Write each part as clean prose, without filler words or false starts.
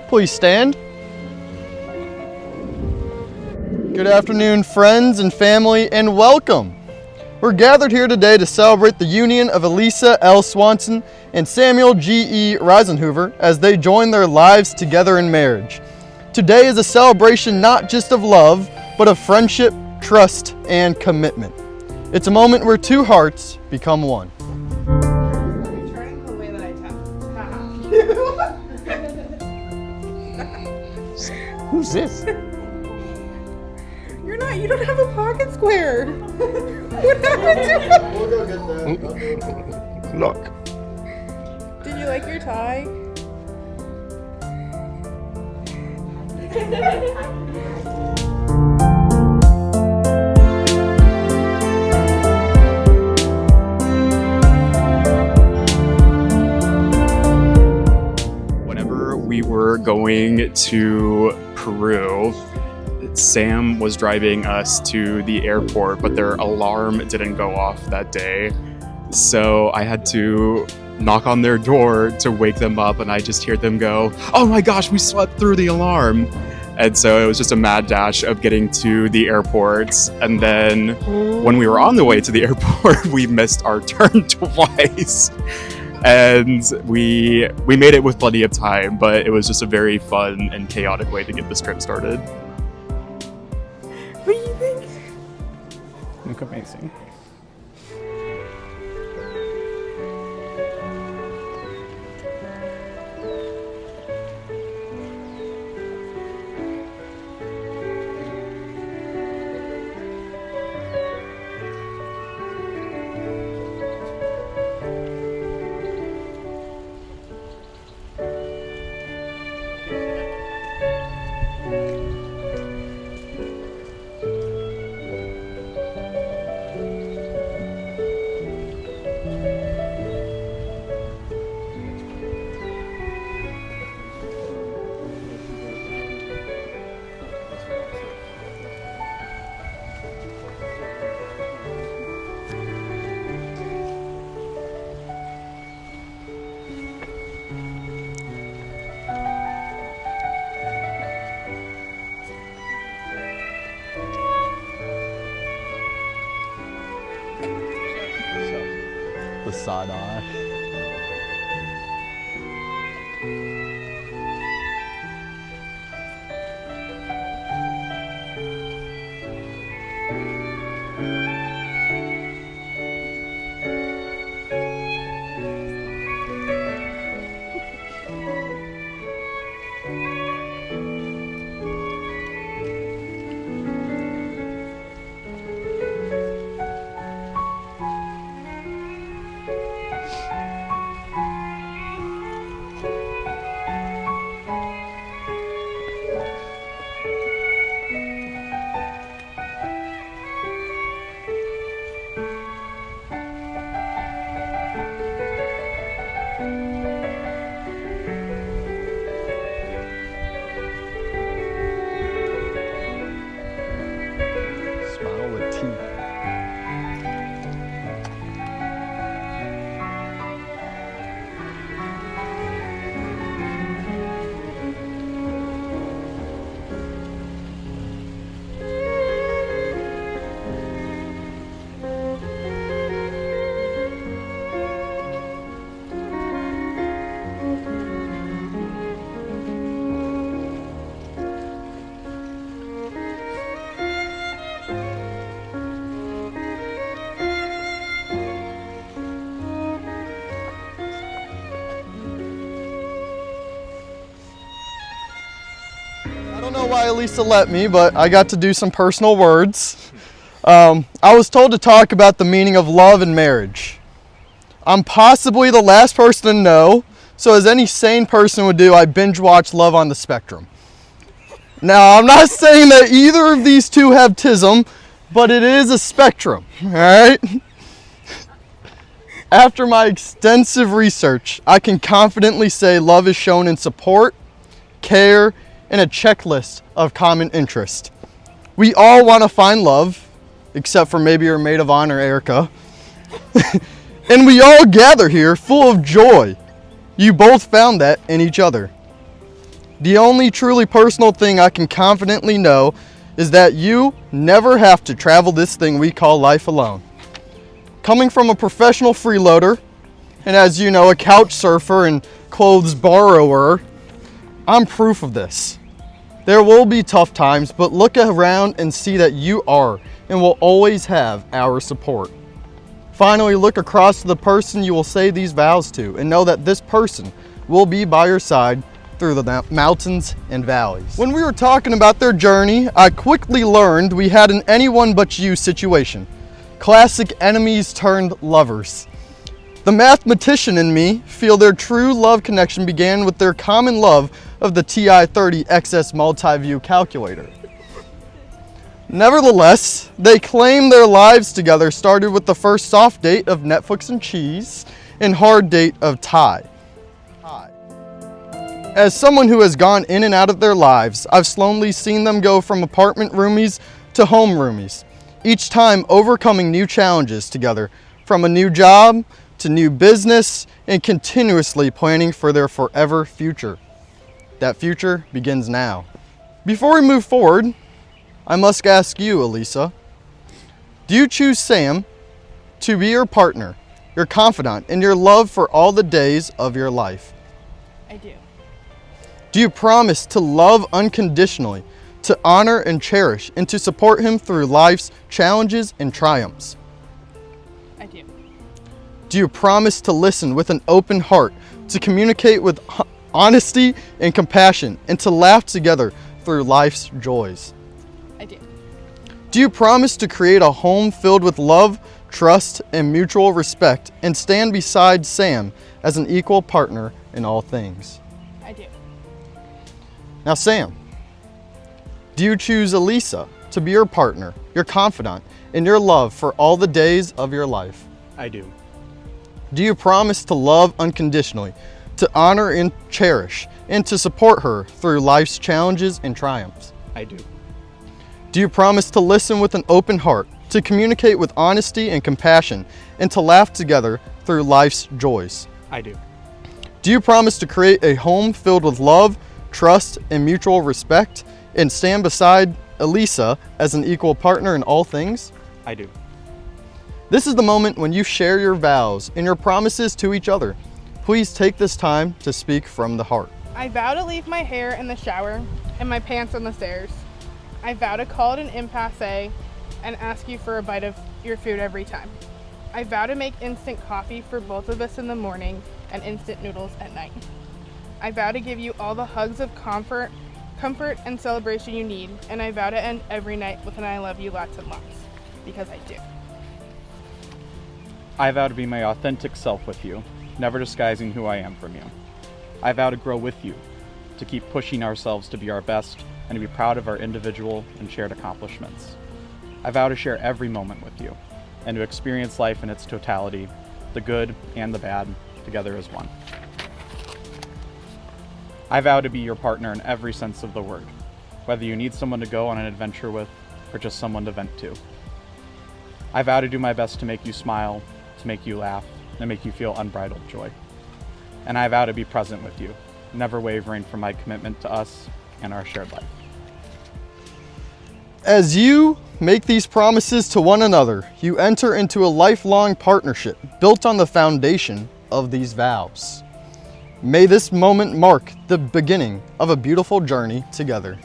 Please stand. Good afternoon, friends and family, and welcome. We're gathered here today to celebrate the union of Elisa L. Swanson and Samuel G. E. Risenhoover as they join their lives together in marriage. Today is a celebration not just of love, but of friendship, trust, and commitment. It's a moment where two hearts become one. Trying the way that I tap. Who's this? You don't have a pocket square. What happened to it? We'll go get that. Look. Did you like your tie? Whenever we were going to Peru, Sam was driving us to the airport, but their alarm didn't go off that day. So I had to knock on their door to wake them up, and I just hear them go, "Oh my gosh, we slept through the alarm." And so it was just a mad dash of getting to the airport. And then when we were on the way to the airport, we missed our turn twice. And we made it with plenty of time, but it was just a very fun and chaotic way to get this trip started. What do you think? Look amazing. The side eye. Smile with teeth. I don't know why Elisa let me, but I got to do some personal words. I was told to talk about the meaning of love and marriage. I'm possibly the last person to know, so as any sane person would do, I binge watch Love on the Spectrum. Now, I'm not saying that either of these two have tism, but it is a spectrum, all right? After my extensive research, I can confidently say love is shown in support, care, and a checklist of common interest. We all want to find love, except for maybe our maid of honor, Erica. And we all gather here full of joy. You both found that in each other. The only truly personal thing I can confidently know is that you never have to travel this thing we call life alone. Coming from a professional freeloader, and as you know, a couch surfer and clothes borrower, I'm proof of this. There will be tough times, but look around and see that you are and will always have our support. Finally, look across to the person you will say these vows to and know that this person will be by your side through the mountains and valleys. When we were talking about their journey, I quickly learned we had an anyone but you situation. Classic enemies turned lovers. The mathematician in me feel their true love connection began with their common love of the TI-30 XS multi-view calculator. Nevertheless, they claim their lives together started with the first soft date of Netflix and cheese and hard date of Thai. As someone who has gone in and out of their lives, I've slowly seen them go from apartment roomies to home roomies, each time overcoming new challenges together, from a new job to new business, and continuously planning for their forever future. That future begins now. Before we move forward, I must ask you, Elisa, do you choose Sam to be your partner, your confidant, and your love for all the days of your life? I do. Do you promise to love unconditionally, to honor and cherish, and to support him through life's challenges and triumphs? I do. Do you promise to listen with an open heart, to communicate with honesty and compassion, and to laugh together through life's joys? I do. Do you promise to create a home filled with love, trust, and mutual respect, and stand beside Sam as an equal partner in all things? I do. Now, Sam, do you choose Elisa to be your partner, your confidant, and your love for all the days of your life? I do. Do you promise to love unconditionally, to honor and cherish, and to support her through life's challenges and triumphs? I do. Do you promise to listen with an open heart, to communicate with honesty and compassion, and to laugh together through life's joys? I do. Do you promise to create a home filled with love, trust, and mutual respect, and stand beside Elisa as an equal partner in all things? I do. This is the moment when you share your vows and your promises to each other. Please take this time to speak from the heart. I vow to leave my hair in the shower and my pants on the stairs. I vow to call it an impasse and ask you for a bite of your food every time. I vow to make instant coffee for both of us in the morning and instant noodles at night. I vow to give you all the hugs of comfort and celebration you need, and I vow to end every night with an I love you lots and lots, because I do. I vow to be my authentic self with you, never disguising who I am from you. I vow to grow with you, to keep pushing ourselves to be our best and to be proud of our individual and shared accomplishments. I vow to share every moment with you and to experience life in its totality, the good and the bad, together as one. I vow to be your partner in every sense of the word, whether you need someone to go on an adventure with or just someone to vent to. I vow to do my best to make you smile, to make you laugh, and make you feel unbridled joy. And I vow to be present with you, never wavering from my commitment to us and our shared life. As you make these promises to one another, you enter into a lifelong partnership built on the foundation of these vows. May this moment mark the beginning of a beautiful journey together.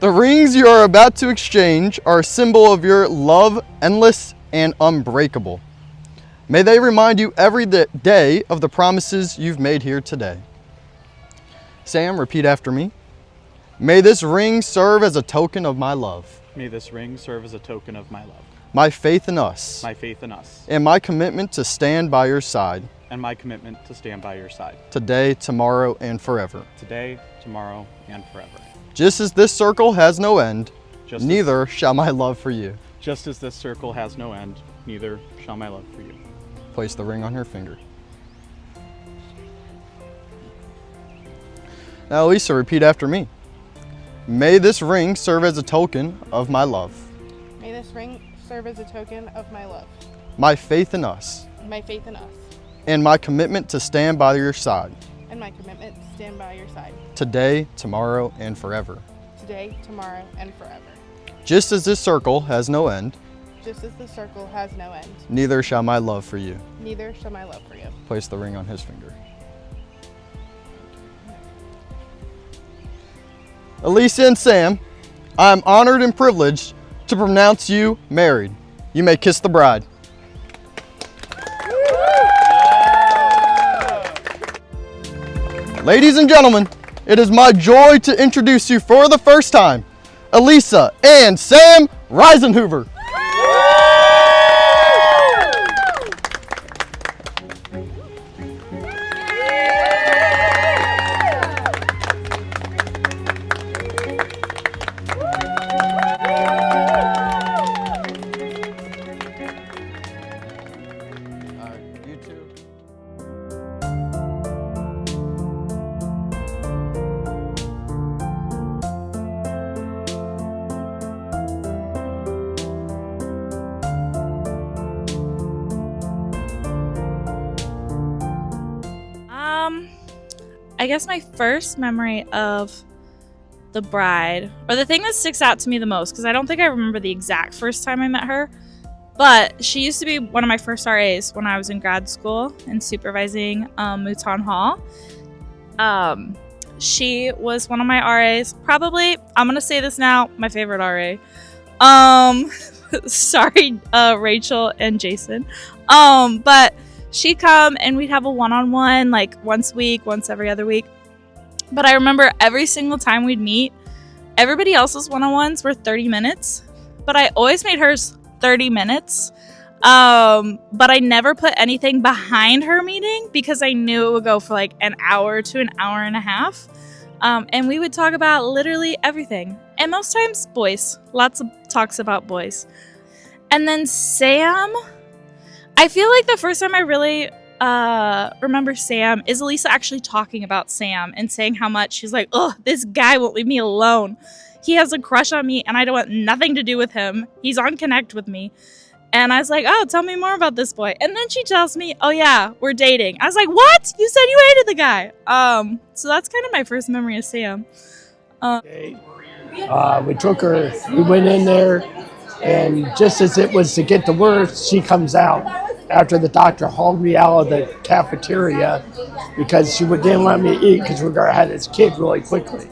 The rings you are about to exchange are a symbol of your love, endless and unbreakable. May they remind you every day of the promises you've made here today. Sam, repeat after me. May this ring serve as a token of my love. May this ring serve as a token of my love, My faith in us. my faith in us, And my commitment to stand by your side. and my commitment to stand by your side, Today, tomorrow, and forever. today, tomorrow, and forever. Just as this circle has no end, Just neither shall my love for you. Just as this circle has no end, neither shall my love for you. Place the ring on her finger. Now, Elisa, repeat after me. May this ring serve as a token of my love. May this ring serve as a token of my love. My faith in us. my faith in us, and my commitment to stand by your side, and my commitment to stand by your side, today, tomorrow, and forever. today, tomorrow, and forever. Just as this circle has no end, Just as the circle has no end, neither shall my love for you. neither shall my love for you. Place the ring on his finger. Elisa and Sam, I am honored and privileged to pronounce you married. You may kiss the bride. Ladies and gentlemen, it is my joy to introduce you for the first time, Elisa and Sam Risenhoover. You too. I guess my first memory of the bride, or the thing that sticks out to me the most, because I don't think I remember the exact first time I met her, but she used to be one of my first RAs when I was in grad school and supervising Mouton Hall. She was one of my RAs, probably, I'm going to say this now, my favorite RA. Sorry, Rachel and Jason. But she'd come and we'd have a one-on-one like once a week, once every other week. But I remember every single time we'd meet, everybody else's one-on-ones were 30 minutes, but I always made hers 30 minutes. But I never put anything behind her meeting because I knew it would go for like an hour to an hour and a half. And we would talk about literally everything. And most times boys, lots of talks about boys. And then Sam, I feel like the first time I really remember Sam is Elisa actually talking about Sam and saying how much she's like, oh, this guy won't leave me alone. He has a crush on me and I don't want nothing to do with him. He's on Connect with me. And I was like, oh, tell me more about this boy. And then she tells me, oh yeah, we're dating. I was like, what? You said you hated the guy. So that's kind of my first memory of Sam. We took her, we went in there, and just as it was to get the worst, she comes out after the doctor hauled me out of the cafeteria because she didn't let me eat because we had this kid really quickly.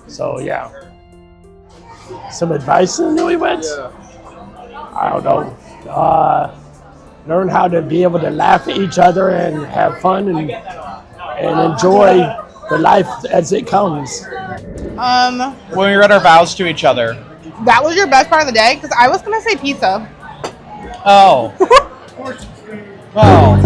So yeah. Some advice in the newlyweds? I don't know. Learn how to be able to laugh at each other and have fun and enjoy the life as it comes. When we read our vows to each other. That was your best part of the day? Because I was going to say pizza. Oh. Oh.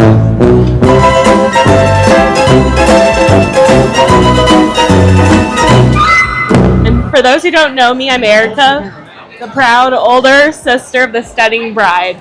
And for those who don't know me, I'm Erica, the proud older sister of the studying bride.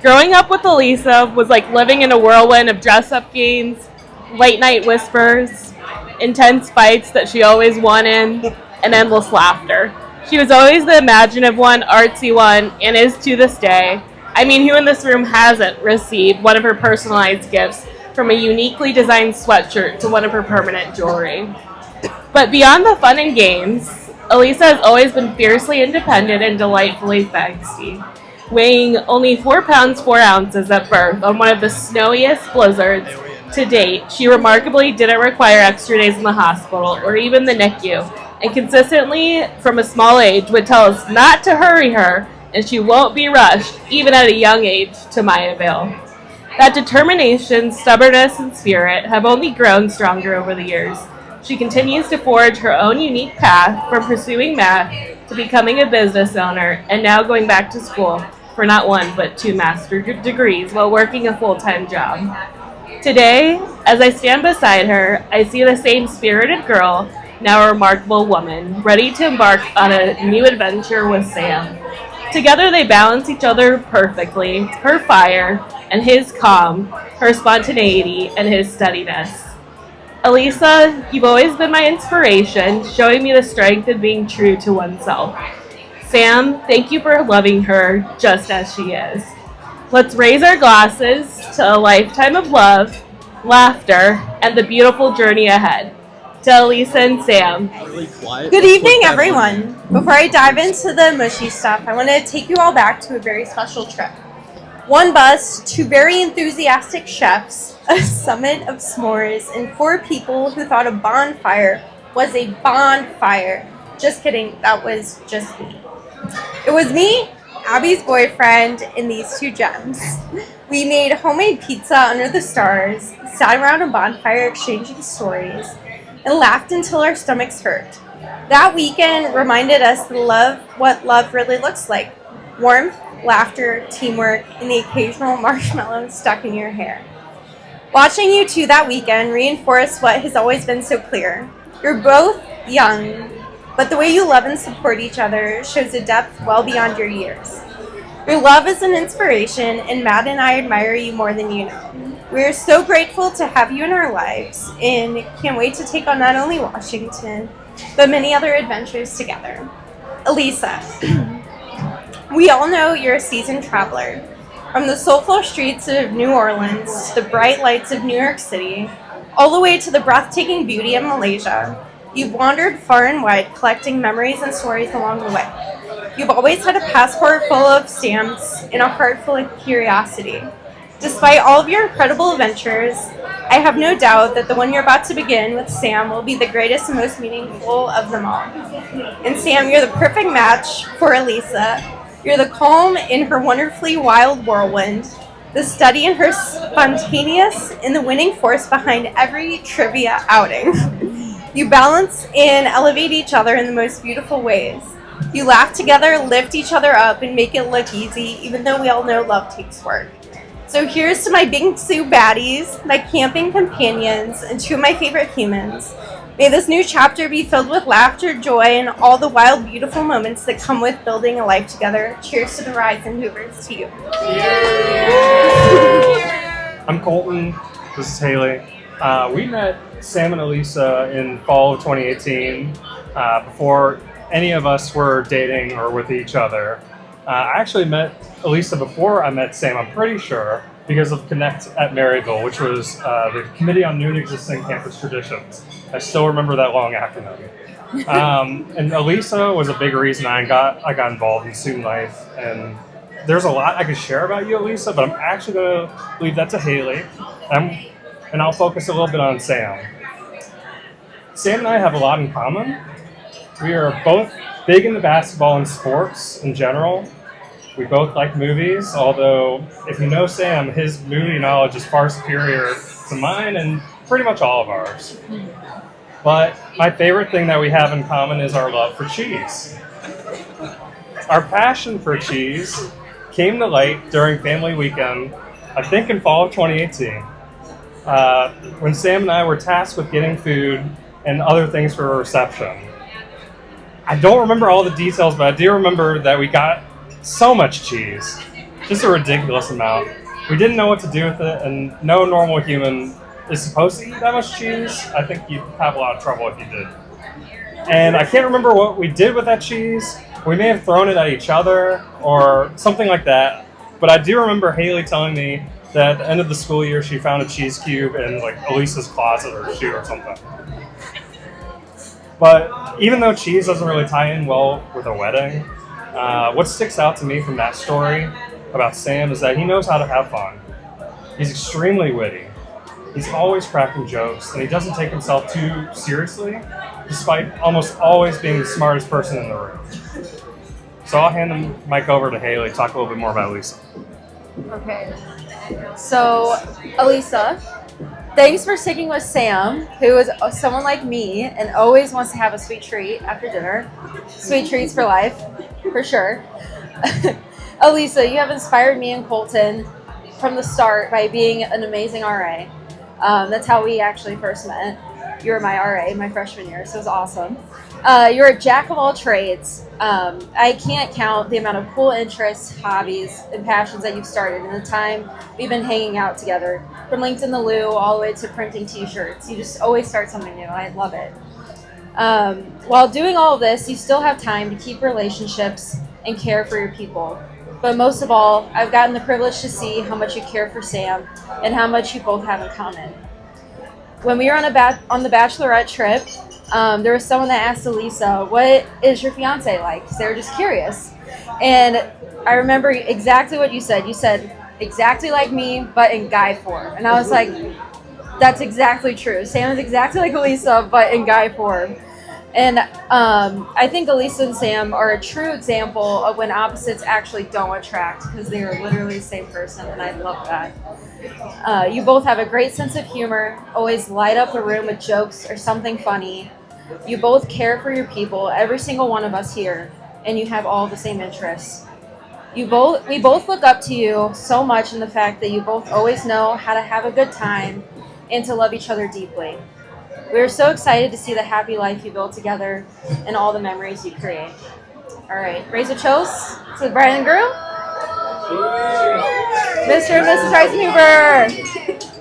Growing up with Elisa was like living in a whirlwind of dress-up games, late-night whispers, intense fights that she always won in, and endless laughter. She was always the imaginative one, artsy one, and is to this day. I mean, who in this room hasn't received one of her personalized gifts, from a uniquely designed sweatshirt to one of her permanent jewelry? But beyond the fun and games, Elisa has always been fiercely independent and delightfully feisty. Weighing only 4 pounds 4 ounces at birth on one of the snowiest blizzards to date, she remarkably didn't require extra days in the hospital or even the NICU, and consistently, from a small age, would tell us not to hurry her, and she won't be rushed, even at a young age, to my avail. That determination, stubbornness, and spirit have only grown stronger over the years. She continues to forge her own unique path from pursuing math to becoming a business owner, and now going back to school for not 1 but 2 master's degrees while working a full-time job. Today, as I stand beside her, I see the same spirited girl, now a remarkable woman, ready to embark on a new adventure with Sam. Together they balance each other perfectly, her fire and his calm, her spontaneity and his steadiness. Elisa, you've always been my inspiration, showing me the strength of being true to oneself. Sam, thank you for loving her just as she is. Let's raise our glasses to a lifetime of love, laughter, and the beautiful journey ahead. To Elisa and Sam. Good evening, everyone. Before I dive into the mushy stuff, I want to take you all back to a very special trip. One bus, two very enthusiastic chefs, a summit of s'mores, and 4 people who thought a bonfire was a bonfire. Just kidding, that was just me. It was me, Abby's boyfriend, and these 2 gems. We made homemade pizza under the stars, sat around a bonfire exchanging stories, and laughed until our stomachs hurt. That weekend reminded us what love really looks like. Warmth, laughter, teamwork, and the occasional marshmallow stuck in your hair. Watching you 2 that weekend reinforced what has always been so clear. You're both young, but the way you love and support each other shows a depth well beyond your years. Your love is an inspiration, and Matt and I admire you more than you know. We are so grateful to have you in our lives, and can't wait to take on not only Washington, but many other adventures together. Elisa, we all know you're a seasoned traveler. From the soulful streets of New Orleans to the bright lights of New York City, all the way to the breathtaking beauty of Malaysia, you've wandered far and wide collecting memories and stories along the way. You've always had a passport full of stamps and a heart full of curiosity. Despite all of your incredible adventures, I have no doubt that the one you're about to begin with Sam will be the greatest and most meaningful of them all. And Sam, you're the perfect match for Elisa. You're the calm in her wonderfully wild whirlwind, the steady in her spontaneous, and the winning force behind every trivia outing. You balance and elevate each other in the most beautiful ways. You laugh together, lift each other up, and make it look easy, even though we all know love takes work. So here's to my Bingsu baddies, my camping companions, and 2 of my favorite humans. May this new chapter be filled with laughter, joy, and all the wild, beautiful moments that come with building a life together. Cheers to the Risenhoovers, to you. I'm Colton. This is Haley. We met Sam and Elisa in fall of 2018 before any of us were dating or with each other. I actually met Elisa before I met Sam, I'm pretty sure, because of Connect at Maryville, which was the Committee on New and Existing Campus Traditions. I still remember that long acronym. And Elisa was a big reason I got involved in student life. And there's a lot I could share about you, Elisa, but I'm actually going to leave that to Haley. And I'll focus a little bit on Sam. Sam and I have a lot in common. We are both big into basketball and sports in general. We both like movies, although if you know Sam, his movie knowledge is far superior to mine and pretty much all of ours. But my favorite thing that we have in common is our love for cheese. Our passion for cheese came to light during family weekend, I think in fall of 2018, when Sam and I were tasked with getting food and other things for a reception. I don't remember all the details, but I do remember that we got so much cheese, just a ridiculous amount. We didn't know what to do with it, and no normal human is supposed to eat that much cheese. I think you'd have a lot of trouble if you did. And I can't remember what we did with that cheese. We may have thrown it at each other or something like that, but I do remember Haley telling me that at the end of the school year she found a cheese cube in like Elisa's closet or shoe or something. But even though cheese doesn't really tie in well with a wedding, what sticks out to me from that story about Sam is that he knows how to have fun. He's extremely witty. He's always cracking jokes, and he doesn't take himself too seriously, despite almost always being the smartest person in the room. So I'll hand the mic over to Haley to talk a little bit more about Elisa. Okay. So, Elisa, thanks for sticking with Sam, who is someone like me and always wants to have a sweet treat after dinner. Sweet treats for life, for sure. Elisa, you have inspired me and Colton from the start by being an amazing RA. That's how we actually first met. You were my RA my freshman year, so it was awesome. You're a jack of all trades. I can't count the amount of cool interests, hobbies, and passions that you've started in the time we've been hanging out together. From LinkedIn the Lou all the way to printing t-shirts. You just always start something new. I love it. While doing all of this, you still have time to keep relationships and care for your people. But most of all, I've gotten the privilege to see how much you care for Sam and how much you both have in common. When we were on the Bachelorette trip, there was someone that asked Elisa, "What is your fiance like?" Because they were just curious. And I remember exactly what you said. You said, "Exactly like me, but in guy form." And I was like, that's exactly true. Sam is exactly like Elisa, but in guy form. And I think Elisa and Sam are a true example of when opposites actually don't attract, because they are literally the same person, and I love that. You both have a great sense of humor, always light up a room with jokes or something funny. You both care for your people, every single one of us here, and you have all the same interests. We both look up to you so much in the fact that you both always know how to have a good time and to love each other deeply. We are so excited to see the happy life you build together and all the memories you create. All right, raise a toast to the bride and groom. Mr. and Mrs. Risenhoover.